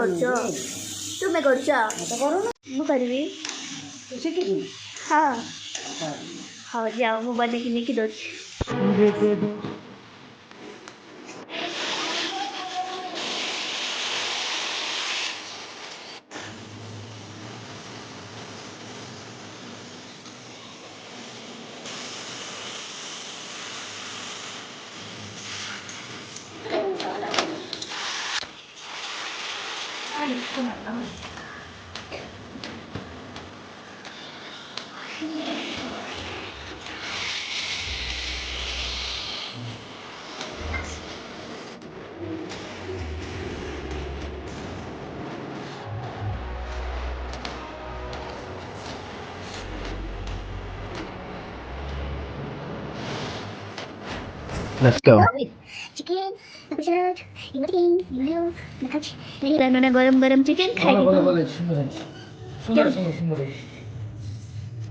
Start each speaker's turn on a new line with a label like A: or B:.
A: କରୁଛ? ତୁମେ କରୁଛ?
B: ମତେ କରୁନ
A: ମୁଁ କରିବି।
B: ତୁ ଶିଖିଛୁ?
A: ହଁ
B: ହଉ।
A: ହଉ ଯାଅ ମୁଁ ବନେଇକି ନେଇକି ଦଉଛି।
C: Let's go.
A: चिकन गरम गरम चिकन
B: ଭଲ
A: खाएगी।
B: ଭଲ ଭଲ ସୁନ୍ଦର ସୁନ୍ଦର ସୁନ୍ଦର ସୁନ୍ଦର